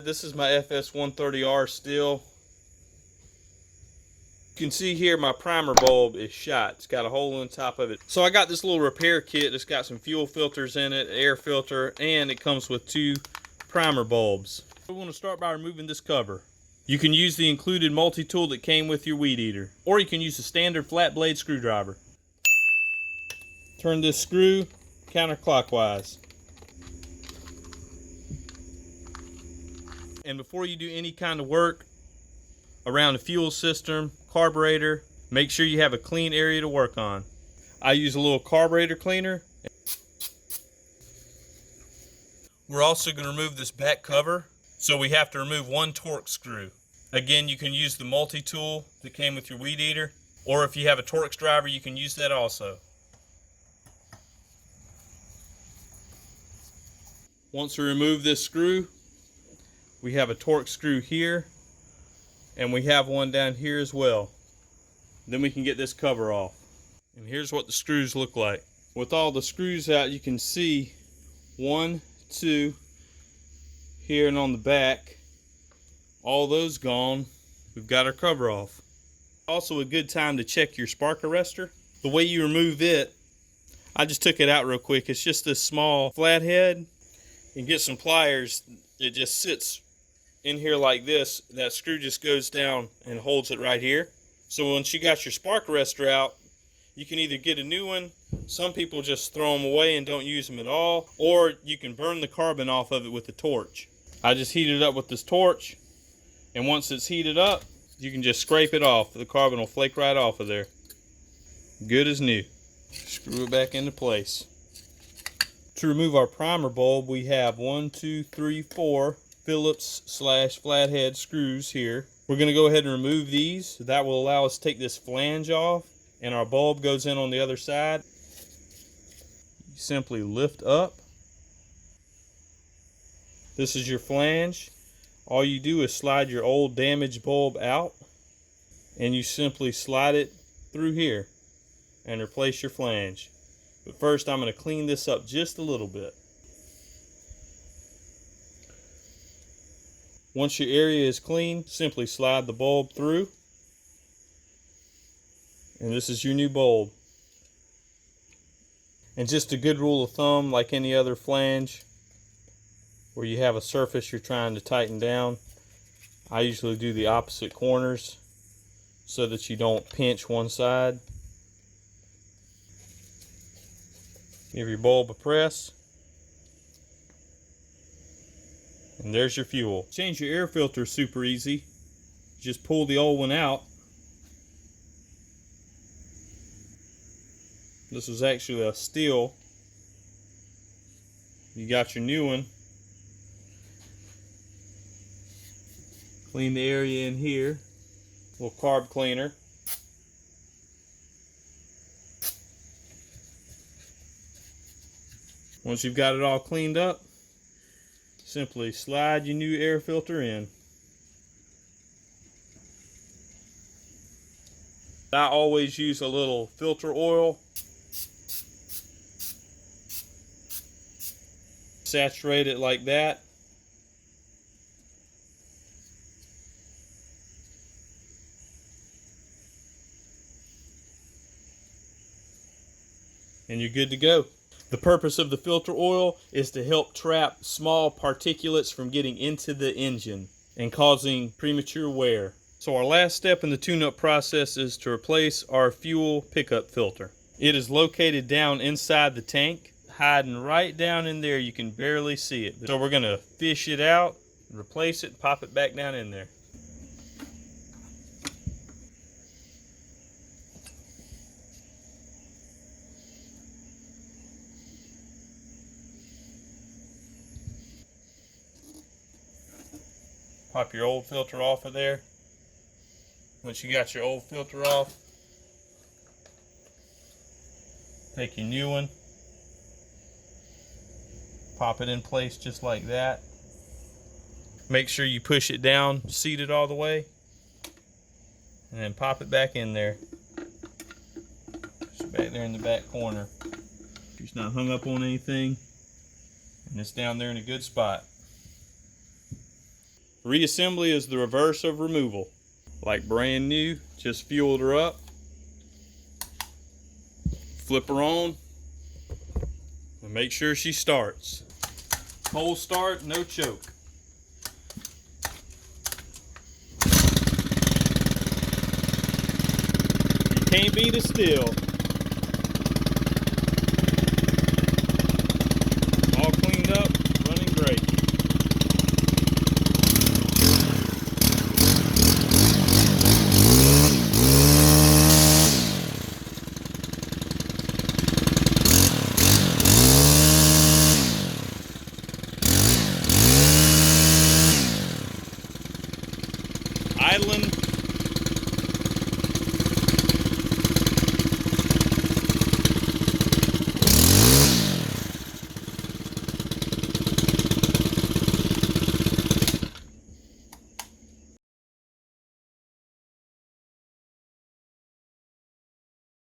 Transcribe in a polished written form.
This is my FS130R Stihl. You can see here my primer bulb is shot. It's got a hole in the top of it. So I got this little repair kit that's got some fuel filters in it, air filter, and it comes with 2 primer bulbs. We want to start by removing this cover. You can use the included multi-tool that came with your weed eater, or you can use a standard flat blade screwdriver. Turn this screw counterclockwise. And before you do any kind of work around the fuel system, carburetor, make sure you have a clean area to work on. I use a little carburetor cleaner. We're also going to remove this back cover, so we have to remove 1 torque screw. Again, you can use the multi-tool that came with your weed eater, or if you have a Torx driver, you can use that also. Once we remove this screw, we have a Torx screw here, and we have one down here as well. Then we can get this cover off. And here's what the screws look like. With all the screws out, you can see 1, 2 here and on the back. All those gone. We've got our cover off. Also a good time to check your spark arrestor. The way you remove it, I just took it out real quick. It's just this small flathead. You can get some pliers. It just sits in here like this. That screw just goes down and holds it right here. So once you got your spark arrestor out, you can either get a new one. Some people just throw them away and don't use them at all, or you can burn the carbon off of it with a torch. I just heat it up with this torch, and once it's heated up, you can just scrape it off. The carbon will flake right off of there. Good as new. Screw it back into place. To remove our primer bulb, we have 1, 2, 3, 4 Phillips / flathead screws here. We're going to go ahead and remove these. That will allow us to take this flange off, and our bulb goes in on the other side. You simply lift up. This is your flange. All you do is slide your old damaged bulb out, and you simply slide it through here and replace your flange. But first, I'm going to clean this up just a little bit. Once your area is clean, simply slide the bulb through, and this is your new bulb. And just a good rule of thumb, like any other flange where you have a surface you're trying to tighten down, I usually do the opposite corners so that you don't pinch one side. Give your bulb a press, and there's your fuel. Change your air filter super easy. Just pull the old one out. This was actually a Stihl. You got your new one. Clean the area in here. A little carb cleaner. Once you've got it all cleaned up, simply slide your new air filter in. I always use a little filter oil. Saturate it like that. And you're good to go. The purpose of the filter oil is to help trap small particulates from getting into the engine and causing premature wear. So our last step in the tune-up process is to replace our fuel pickup filter. It is located down inside the tank, hiding right down in there. You can barely see it. So we're going to fish it out, replace it, pop it back down in there. Pop your old filter off of there. Once you got your old filter off, take your new one, pop it in place just like that. Make sure you push it down, seat it all the way, and then pop it back in there. Just back there in the back corner. It's not hung up on anything, and it's down there in a good spot. Reassembly is the reverse of removal. Like brand new, just fueled her up. Flip her on and make sure she starts. Whole start, no choke. You can't beat a Stihl. All cleaned up, running great. Idling